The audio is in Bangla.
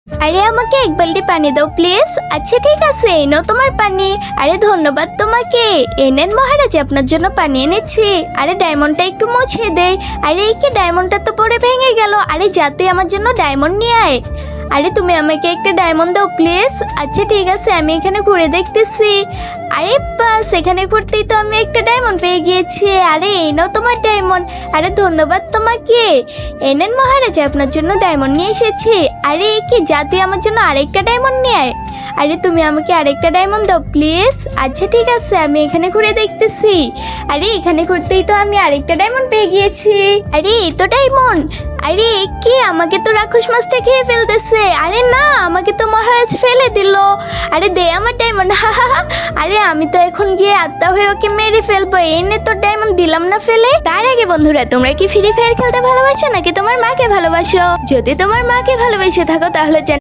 আরে আমাকে এক বালতি পানি দাও প্লিজ। আচ্ছা ঠিক আছে, এই নাও তোমার পানি। আরে ধন্যবাদ তোমাকে। এনেন মহারাজ, আপনার জন্য পানি এনেছি। আরে ডায়মন্ডটা একটু মুছে দেই। আরে এই কি, ডায়মন্ডটা তো পরে ভেঙে গেল। আরে যাতে আমার জন্য ডায়মন্ড নিয়ে আয়। আরে তুমি আমাকে একটা ডায়মন্ড দাও প্লিজ। আচ্ছা ঠিক আছে, আমি এখানে ঘুরে দেখতেছি। আরে বাস, এখানে ঘুরতেই তো আমি একটা ডায়মন্ড পেয়ে গিয়েছি। আরে এই নাও তোমার ডায়মন্ড। আরে ধন্যবাদ তোমাকে। এনেন মহারাজ, আপনার জন্য ডায়মন্ড নিয়ে এসেছি। আরে এ কি, যাতে আমার জন্য আরেকটা ডায়মন্ড নিয়ে আয়। আরে তুমি আমাকে আরেকটা ডায়মন্ড দাও প্লিজ। আচ্ছা ঠিক আছে, আমি এখানে ঘুরে দেখতেছি। আরে এখানে ঘুরতেই তো আমি আরেকটা ডায়মন্ড পেয়ে গিয়েছি। আরে এই তো ডায়মন্ড। আরে এ কি, আমাকে তো রাক্ষস মাছটা খেয়ে ফেলতেছে। আরে না, আমাকে তো মহারাজ ফেলে দিল। আরে দে আমার ডায়মন্ড। আরে আমি তো এখন গিয়ে আত্মা হয়ে ওকে মেরে ফেলবো। এনে তো ডায়মন্ড দিলাম না ফেলে। তার আগে বন্ধুরা, তোমরা কি ফ্রি ফায়ার খেলতে ভালোবাসো নাকি তোমার মাকে ভালোবাসো? যদি তোমার মাকে ভালোবেসে থাকো তাহলে